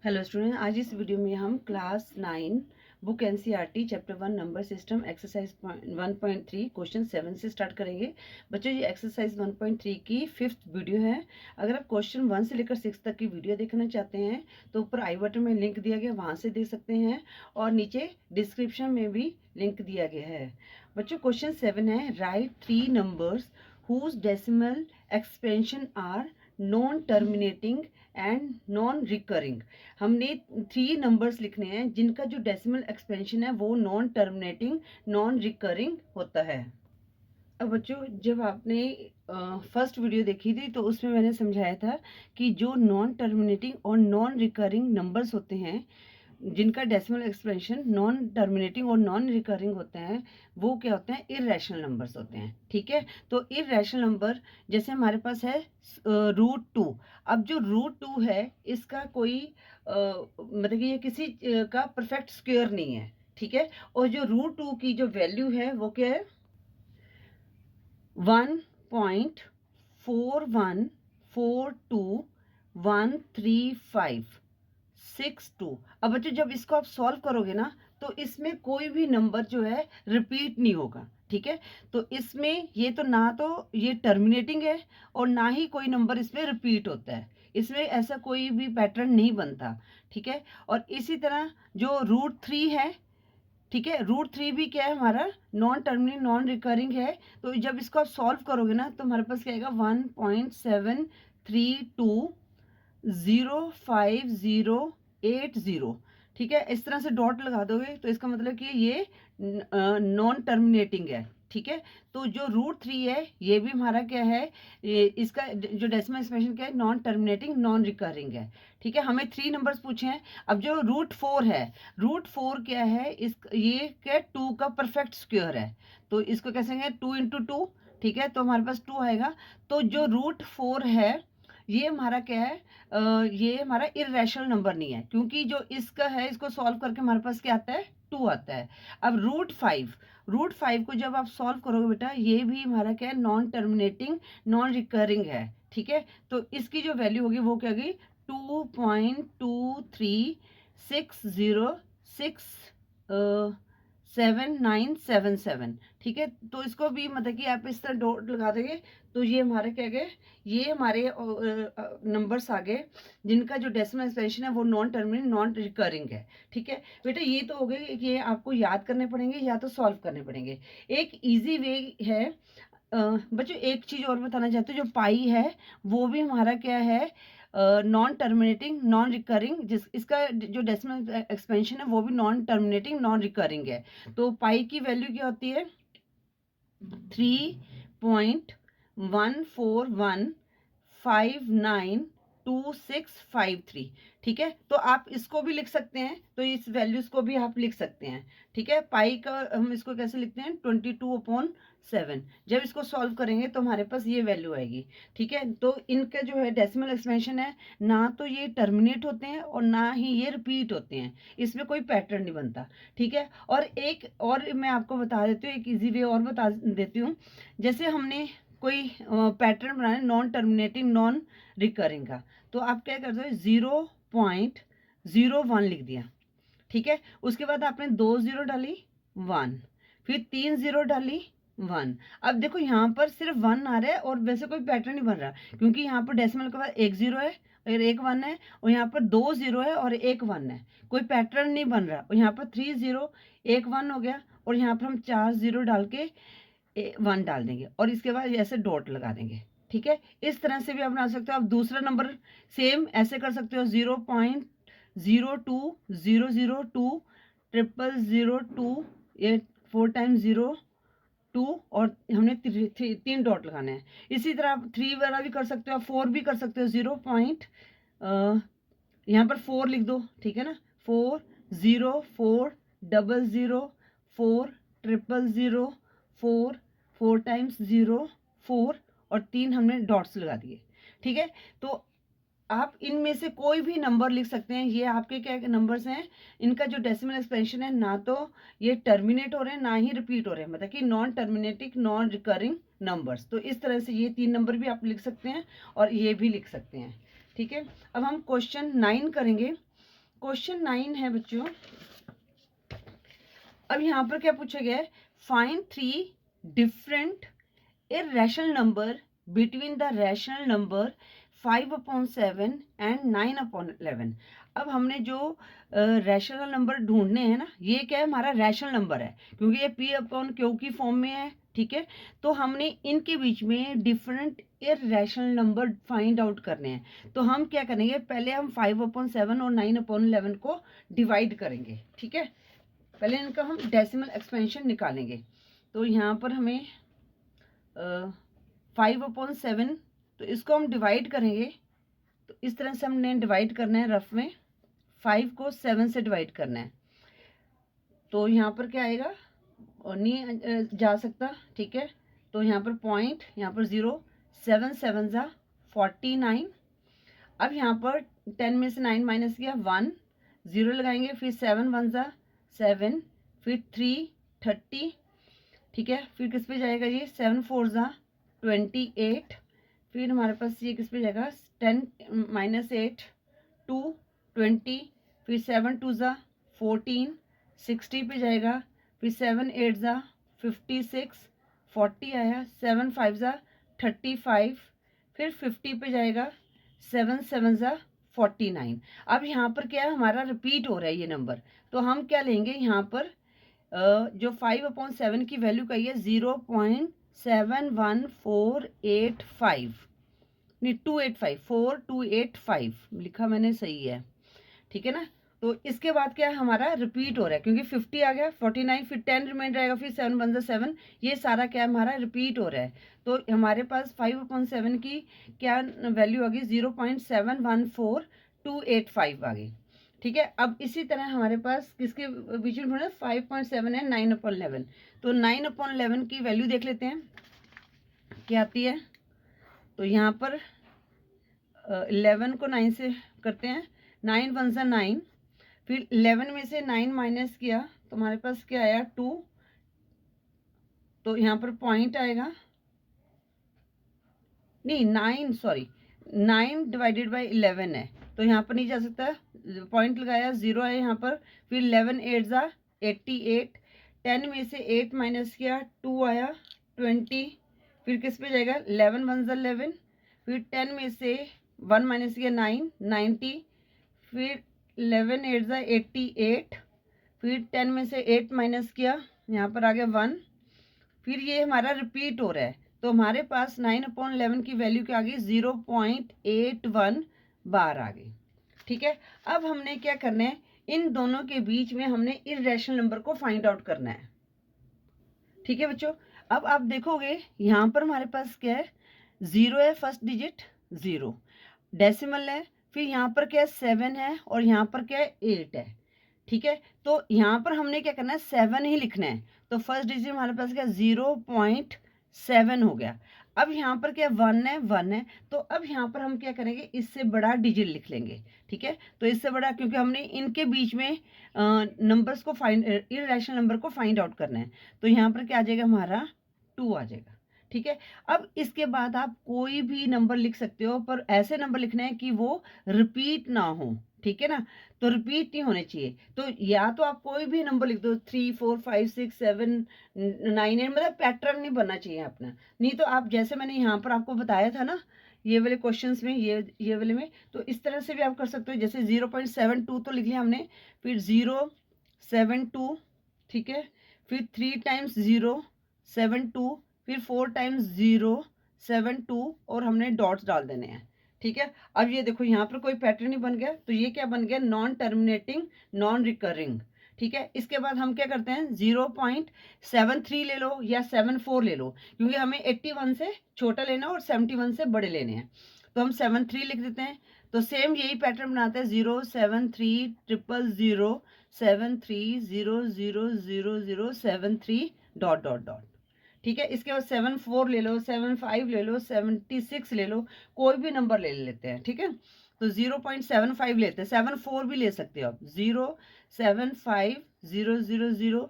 Hello student, आज इस video में हम class 9 book NCERT chapter 1 number system exercise 1.3 question 7 से स्टार्ट करेंगे। बच्चों, ये एक्सरसाइज 1.3 की 5th वीडियो है। अगर आप क्वेश्चन 1 से लेकर 6 तक की वीडियो देखना चाहते हैं तो ऊपर आई बटन में लिंक दिया गया, वहां से देख सकते हैं, और नीचे डिस्क्रिप्शन में भी लिंक दिया गया है। बच्चों, क्वेश्चन 7 है, write 3 numbers whose decimal expansion are non terminating and non recurring. हमने 3 नंबर्स लिखने हैं जिनका जो डेसिमल एक्सपेंशन है वो नॉन टर्मिनेटिंग नॉन रिकरिंग होता है। अब बच्चों, जब आपने फर्स्ट वीडियो देखी थी तो उसमें मैंने समझाया था कि जो नॉन टर्मिनेटिंग और नॉन रिकरिंग नंबर्स होते हैं, जिनका डेसिमल एक्सपेंशन नॉन टर्मिनेटिंग और नॉन रिकरिंग होते हैं, वो क्या होते हैं? इररेशनल नंबर्स होते हैं। ठीक है, तो इररेशनल नंबर जैसे हमारे पास है √2। अब जो √2 है, इसका कोई मतलब कि ये किसी का परफेक्ट स्क्वायर नहीं है। ठीक है, और जो √2 की जो वैल्यू है वो क्या है? 1.414213562। अब बच्चों, जब इसको आप सॉल्व करोगे ना तो इसमें कोई भी नंबर जो है रिपीट नहीं होगा। ठीक है, तो इसमें ये तो ना तो ये टर्मिनेटिंग है और ना ही कोई नंबर इसमें रिपीट होता है। इसमें ऐसा कोई भी पैटर्न नहीं बनता। ठीक है, और इसी तरह जो √3 है, ठीक है, √3 भी क्या है? हमारा नॉन टर्मिनेटिंग नॉन रिकरिंग है। तो जब इसको आप सॉल्व करोगे ना तो हमारे पास क्या आएगा? 1.7320580। ठीक है, इस तरह से डॉट लगा दोगे तो इसका मतलब कि ये नॉन टर्मिनेटिंग है। ठीक है, तो जो √3 है ये भी हमारा क्या है? इसका जो डेसिमल एक्सप्रेशन क्या है? नॉन टर्मिनेटिंग नॉन रिकरिंग है। ठीक है, हमें 3 नंबर्स पूछे हैं। अब जो √4 है, √4 क्या है? ये क्या? 2 का परफेक्ट स्क्वायर है, तो इसको कैसे कहेंगे? 2 इंटू 2। ठीक है, तो हमारे पास 2 आएगा। तो जो √4 है ये हमारा क्या है? ये हमारा इररेशनल नंबर नहीं है, क्योंकि जो इसका है इसको सॉल्व करके हमारे पास क्या आता है? 2 आता है। अब √5 को जब आप सॉल्व करोगे बेटा, ये भी हमारा क्या है? नॉन टर्मिनेटिंग नॉन रिकरिंग है। ठीक है, तो इसकी जो वैल्यू होगी वो क्या होगी? 2.2367977। ठीक है, तो इसको भी मतलब कि आप इस तरह डॉट लगा देंगे तो ये हमारे क्या गए? ये हमारे नंबर्स आ गए जिनका जो डेसिमल एक्सपेंशन है वो नॉन टर्मिनेटिंग नॉन रिकरिंग है। ठीक है बेटा, ये तो हो गए, ये आपको याद करने पड़ेंगे या तो सॉल्व करने पड़ेंगे। एक इजी वे है। बच्चों, एक चीज और बताना चाहते हो, जो पाई है वो भी हमारा क्या है? नॉन टर्मिनेटिंग नॉन रिकरिंग, जिस इसका जो डेसिमल एक्सपेंशन है वो भी नॉन टर्मिनेटिंग नॉन रिकरिंग है। तो पाई की वैल्यू क्या होती है? 3.141592653। ठीक है, तो आप इसको भी लिख सकते हैं, तो इस वैल्यूज को भी आप लिख सकते हैं। ठीक है, पाई का हम इसको कैसे लिखते हैं? 22/7। जब इसको सॉल्व करेंगे तो हमारे पास ये वैल्यू आएगी। ठीक है, तो इनका जो है डेसिमल एक्सपेंशन है, ना तो ये टर्मिनेट होते हैं और ना ही ये रिपीट होते हैं। इसमें कोई पैटर्न नहीं बनता। ठीक है, और एक और मैं आपको बता देती हूँ, एक इजी वे और बता देती हूँ। जैसे हमने कोई पैटर्न बनाना है नॉन टर्मिनेटिंग नॉन रिकरिंग का, तो आप क्या करते हो? 0.01 लिख दिया। ठीक है, उसके बाद आपने 2 0 डाली, 1, फिर 3 0 डाली, 1। अब देखो यहाँ पर सिर्फ 1 आ रहा है और वैसे कोई पैटर्न नहीं बन रहा, क्योंकि यहाँ पर डेसिमल के बाद 1 0 है और 1 1 है, और यहाँ पर 2 0 है और 1 1 है। कोई पैटर्न नहीं बन रहा, और यहाँ पर 3 0 1 1 हो गया, और यहाँ पर हम 4 0 डाल के 1 डाल देंगे और इसके बाद ऐसे डॉट लगा देंगे। ठीक है, इस तरह से भी आप बना सकते हो। आप दूसरा नंबर सेम ऐसे कर सकते हो, 0.02002 ये 4 टाइम्स 0 2, और हमने 3 डॉट लगाने हैं। इसी तरह आप 3 वाला भी कर सकते हो, 4 भी कर सकते हो। 0 पॉइंट यहाँ पर 4 लिख दो। ठीक है ना, 4 0 4 00 4 4 टाइम्स 0 4, और 3 हमने डॉट्स लगा दिए। ठीक है, तो आप इनमें से कोई भी नंबर लिख सकते हैं। ये आपके क्या नंबर्स हैं? इनका जो डेसिमल एक्सपेंशन है, ना तो ये टर्मिनेट हो रहे हैं ना ही रिपीट हो रहे हैं, मतलब कि non terminating non recurring numbers. तो इस तरह से ये 3 नंबर भी आप लिख सकते हैं और ये भी लिख सकते हैं। ठीक है, अब हम क्वेश्चन 9 करेंगे। क्वेश्चन 9 है बच्चों। अब यहाँ पर क्या पूछा गया है, find 3 different irrational number between the rational number 5/7 and 9/11। अब हमने जो रैशनल नंबर ढूंढने हैं ना, ये क्या है, हमारा रैशनल नंबर है क्योंकि ये P/Q की फॉर्म में है, ठीक है। तो हमने इनके बीच में different irrational number find out करने हैं। तो हम क्या करेंगे, पहले हम 5/7 और 9/11 को डिवाइड करेंगे, ठीक है। पहले इनका हम डेसिमल एक्सपेंशन निकालेंगे। तो यहाँ पर हमें 5/7, तो इसको हम डिवाइड करेंगे। तो इस तरह से हमने डिवाइड करना है रफ में, 5 को 7 से डिवाइड करना है। तो यहाँ पर क्या आएगा, और नहीं जा सकता, ठीक है। तो यहाँ पर पॉइंट, यहाँ पर 0, 7 7 जा 49। अब यहाँ पर 10 में से 9 माइनस किया 1, 0 लगाएंगे, फिर 7 1 जा 7, फिर 3 30, ठीक है। फिर किस पे जाएगा ये, 7 4 जा 28, फिर हमारे पास ये किस पे जाएगा, 10 माइनस 8 2 20, फिर 7 2 जा 14, 60 पे जाएगा, फिर 7 8 जा 56, 40 आया, 7 5 जा 35, फिर 50 पे जाएगा, 7 7 जा 49। अब यहाँ पर क्या है, हमारा रिपीट हो रहा है ये नंबर। तो हम क्या लेंगे यहाँ पर, जो 5/7 की वैल्यू का ये 0.71485, नहीं 285, 4285 लिखा मैंने, सही है, ठीक है ना। तो इसके बाद क्या है, हमारा रिपीट हो रहा है क्योंकि 50 आ गया, 49, फिर 10 रिमाइंड रहेगा, फिर 7 1 जा 7, ये सारा क्या है, हमारा रिपीट हो रहा है। तो हमारे पास 5/7 की क्या वैल्यू आ गई, 0.714285 आ गई, ठीक है। अब इसी तरह हमारे पास किसके बीच में ढूंढना, 5.7 है 9/11। तो 9/11 की वैल्यू देख लेते हैं क्या आती है। तो यहाँ पर 11 को 9 से करते हैं, 9 1 जा 9, फिर 11 में से 9 माइनस किया तो हमारे पास क्या आया 2। तो यहाँ पर पॉइंट आएगा, नहीं 9 सॉरी 9 डिवाइडेड बाई 11 है, तो यहाँ पर नहीं जा सकता, पॉइंट लगाया 0 है यहाँ पर। फिर 11 8 जा 88, 10 में से 8 माइनस किया 2 आया 20, फिर किस पे जाएगा, 11 1 जा 11, फिर 10 में से 1 माइनस किया 9 90, फिर 11 8 जा 88, फिर 10 में से 8 माइनस किया, यहाँ पर आ गया 1, फिर ये हमारा रिपीट हो रहा है। तो हमारे पास 9/11 की वैल्यू क्या आ गई, 0.81 बार आ गई, ठीक है। अब हमने क्या करना है, इन दोनों के बीच में हमने इररेशनल नंबर को फाइंड आउट करना है, ठीक है बच्चों। अब आप देखोगे यहाँ पर हमारे पास क्या है, 0 है फर्स्ट डिजिट 0, डेसिमल है, फिर यहाँ पर क्या है 7 है, और यहाँ पर क्या है 8 है, ठीक है। तो यहाँ पर हमने क्या करना है, 7 ही लिखना है। तो फर्स्ट डिजिट हमारे पास क्या 0.7 हो गया। अब यहाँ पर क्या 1 है 1 है, तो अब यहाँ पर हम क्या करेंगे, इससे बड़ा डिजिट लिख लेंगे, ठीक है। तो इससे बड़ा, क्योंकि हमने इनके बीच में नंबर्स को फाइंड, इररेशनल नंबर को फाइंड आउट करना है। तो यहाँ पर क्या आ जाएगा, हमारा 2 आ जाएगा, ठीक है। अब इसके बाद आप कोई भी नंबर लिख सकते हो, पर ऐसे नंबर लिखना है कि वो रिपीट ना हो, ठीक है ना। तो रिपीट नहीं होने चाहिए। तो या तो आप कोई भी नंबर लिख दो, 3 4 5 6 7 9 8, मतलब पैटर्न नहीं बनना चाहिए अपना। नहीं तो आप, जैसे मैंने यहाँ पर आपको बताया था ना, ये वाले क्वेश्चंस में, ये वाले में, तो इस तरह से भी आप कर सकते हो। जैसे 0.72 तो लिख लिया हमने, फिर 0.72, ठीक है, फिर 3 टाइम्स 0.72, फिर 4 टाइम्स 0.72, और हमने डॉट्स डाल देने हैं, ठीक है। अब ये देखो यहाँ पर कोई पैटर्न नहीं बन गया, तो ये क्या बन गया, नॉन टर्मिनेटिंग नॉन रिकरिंग, ठीक है। इसके बाद हम क्या करते हैं, 0.73 ले लो या 74 ले लो, क्योंकि हमें 81 से छोटा लेना और 71 से बड़े लेने हैं। तो हम 73 लिख देते हैं। तो सेम यही पैटर्न बनाते हैं, 073 000 73 000 डॉट डॉट डॉट, ठीक है। इसके बाद 74 ले लो, 75 ले लो, 76 ले लो, कोई भी नंबर ले लेते हैं, ठीक है। तो 0.75 लेते हैं, 74 भी ले सकते हो आप, 075 000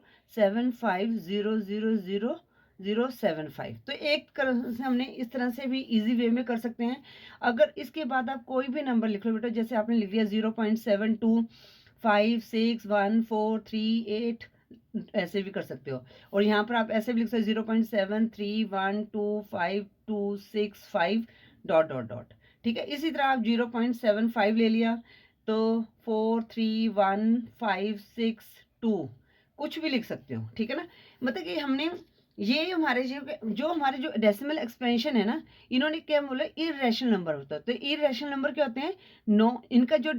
075 तो एक तरह से हमने इस तरह से भी इजी वे में कर सकते हैं। अगर इसके बाद आप कोई भी नंबर लिख लो बेटा, जैसे आपने लिख दिया 0.72, 5 6 1 4 3 8 ऐसे भी कर सकते हो। और यहाँ पर आप ऐसे भी लिख सकते हो 0.73125265 डॉट डॉट डॉट। ठीक है, इसी तरह आप 0.75 ले लिया तो 43156 कुछ भी लिख सकते हो। ठीक है ना, मतलब कि हमने ये हमारे जो हमारे जो डेसिमल एक्सपेंशन है ना, इन्होंने क्या बोला, इरेशनल नंबर होता है। तो इरेशनल नंबर क्या होते हैं, नो, इनका जो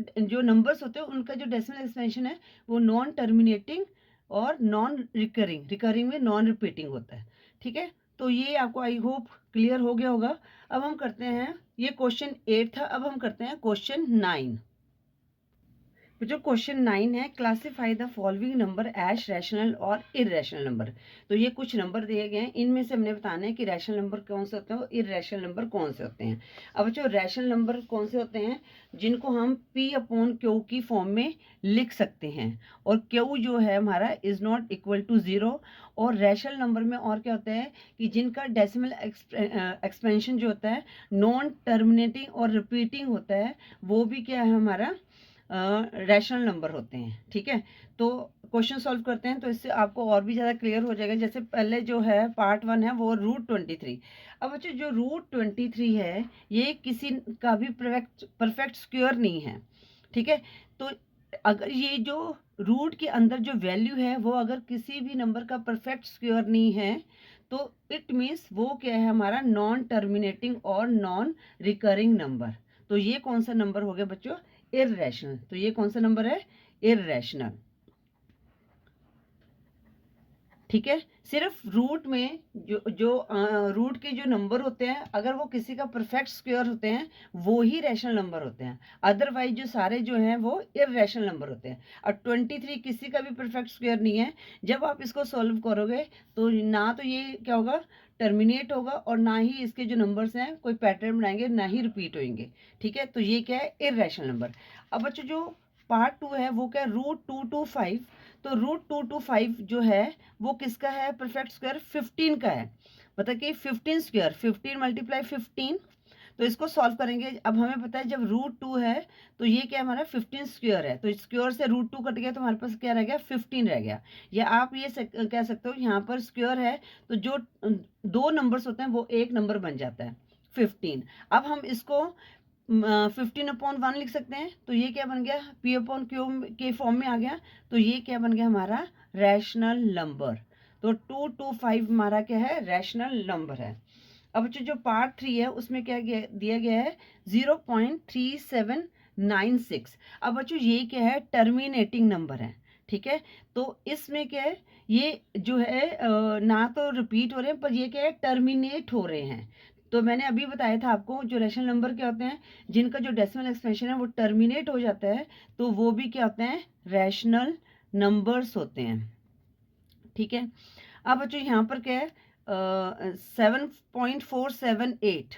नंबर्स होते हैं उनका जो डेसिमल एक्सपेंशन है वो नॉन टर्मिनेटिंग और नॉन रिकरिंग, रिकरिंग में नॉन रिपीटिंग होता है। ठीक है, तो ये आपको आई होप क्लियर हो गया होगा। अब हम करते हैं, ये क्वेश्चन 8 था, अब हम करते हैं क्वेश्चन 9। जो क्वेश्चन 9 है, classify the following number as rational और इरेशनल नंबर। तो ये कुछ नंबर दिए गए हैं, इनमें से हमने बताना है कि रैशनल नंबर कौन से होते हैं और इरेशनल नंबर कौन से होते हैं। अब जो रैशनल नंबर कौन से होते हैं, जिनको हम P/Q की फॉर्म में लिख सकते हैं, और Q जो है हमारा इज नॉट इक्वल टू 0। और रैशनल नंबर में और क्या होता है कि जिनका डेसिमल एक्सपेंशन जो होता है नॉन टर्मिनेटिंग और रिपीटिंग होता है, वो भी क्या है हमारा रैशनल नंबर होते हैं। ठीक है, तो क्वेश्चन सॉल्व करते हैं तो इससे आपको और भी ज़्यादा क्लियर हो जाएगा। जैसे पहले जो है पार्ट 1 है वो √23। अब बच्चों जो √23 है ये किसी का भी परफेक्ट स्क्वायर नहीं है। ठीक है, तो अगर ये जो रूट के अंदर जो वैल्यू है वो अगर किसी भी नंबर का परफेक्ट स्क्वायर नहीं है तो इट मीन्स वो क्या है हमारा नॉन टर्मिनेटिंग और नॉन रिकरिंग नंबर। तो ये कौन सा नंबर हो गया बच्चों, इररेशनल। तो ये कौन सा नंबर है, इररेशनल। ठीक है, सिर्फ रूट में जो रूट के जो नंबर होते हैं अगर वो किसी का परफेक्ट स्क्वायर होते हैं वो ही रैशनल नंबर होते हैं, अदरवाइज जो सारे जो हैं वो इररेशनल नंबर होते हैं। और 23 किसी का भी परफेक्ट स्क्वायर नहीं है। जब आप इसको सॉल्व करोगे तो ना तो ये क्या होगा, टर्मिनेट होगा, और ना ही इसके जो नंबर्स हैं कोई पैटर्न बनाएंगे, ना ही रिपीट होंगे। ठीक है, तो ये क्या है, इररेशनल नंबर। अब बच्चों जो पार्ट 2 है वो क्या है, √225। तो √225 जो है वो किसका है, परफेक्ट स्क्वायर 15 का है। मतलब कि 15 स्क्वायर, 15 मल्टीप्लाई 15। तो इसको सॉल्व करेंगे। अब हमें पता है जब √2 है तो ये क्या हमारा 15 स्क्वायर है, तो स्क्वायर से √2 कट गया तो हमारे पास क्या रह गया, 15 रह गया। या आप ये कह सकते हो यहाँ पर स्क्वायर है तो जो दो नंबर्स होते हैं वो एक नंबर बन जाता है 15। अब हम इसको 15/1 लिख सकते हैं। तो ये क्या बन गया, P/Q के फॉर्म में आ गया। तो ये क्या बन गया हमारा, रैशनल नंबर। तो 225 हमारा क्या है, रैशनल नंबर है। अब जो पार्ट 3 है उसमें क्या दिया गया है, 0.3796। अब बच्चों ये क्या है, टर्मिनेटिंग नंबर है। ठीक है, तो इसमें क्या है, ये जो है ना तो रिपीट हो रहे हैं पर ये क्या है, टर्मिनेट हो रहे हैं। तो मैंने अभी बताया था आपको जो रैशनल नंबर क्या होते हैं, जिनका जो डेसिमल एक्सपेंशन है वो टर्मिनेट हो जाता है, तो वो भी क्या होते हैं, रैशनल नंबर्स होते हैं। ठीक है, अब बच्चों यहाँ पर क्या है 7.478।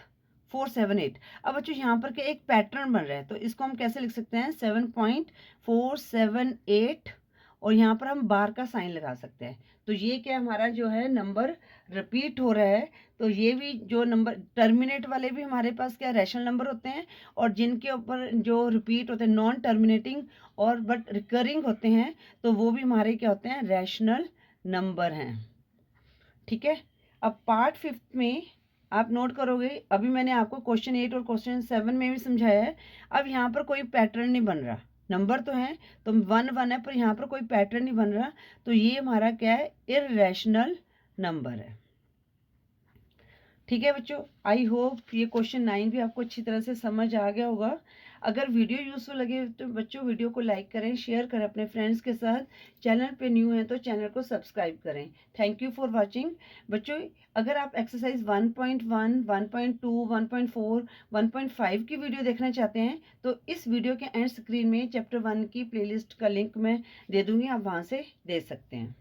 अब बच्चों यहाँ पर क्या एक पैटर्न बन रहा है, तो इसको हम कैसे लिख सकते हैं, 7.478 और यहाँ पर हम बार का साइन लगा सकते हैं। तो ये क्या हमारा जो है नंबर रिपीट हो रहा है। तो ये भी जो नंबर टर्मिनेट वाले भी हमारे पास क्या रैशनल नंबर होते हैं, और जिनके ऊपर जो रिपीट होते हैं नॉन टर्मिनेटिंग और बट रिकरिंग होते हैं, तो वो भी हमारे क्या होते हैं, रैशनल नंबर हैं। ठीक है, अब पार्ट 5 में आप नोट करोगे, अभी मैंने आपको क्वेश्चन 8 और क्वेश्चन 7 में भी समझाया है। अब यहाँ पर कोई पैटर्न नहीं बन रहा, नंबर तो है तो 1 1 है पर यहाँ पर कोई पैटर्न नहीं बन रहा, तो ये हमारा क्या है, इररेशनल नंबर है। ठीक है बच्चों, आई होप ये क्वेश्चन 9 भी आपको अच्छी तरह से समझ आ गया होगा। अगर वीडियो यूजफुल लगे तो बच्चों वीडियो को लाइक करें, शेयर करें अपने फ्रेंड्स के साथ। चैनल पे न्यू हैं तो चैनल को सब्सक्राइब करें। Thank you for watching. बच्चों अगर आप एक्सरसाइज 1.1, 1.2, 1.4, 1.5 की वीडियो देखना चाहते हैं तो इस वीडियो के एंड स्क्रीन में चैप्टर 1 की प्लेलिस्ट का लिंक मैं दे दूँगी, आप वहाँ से दे सकते हैं।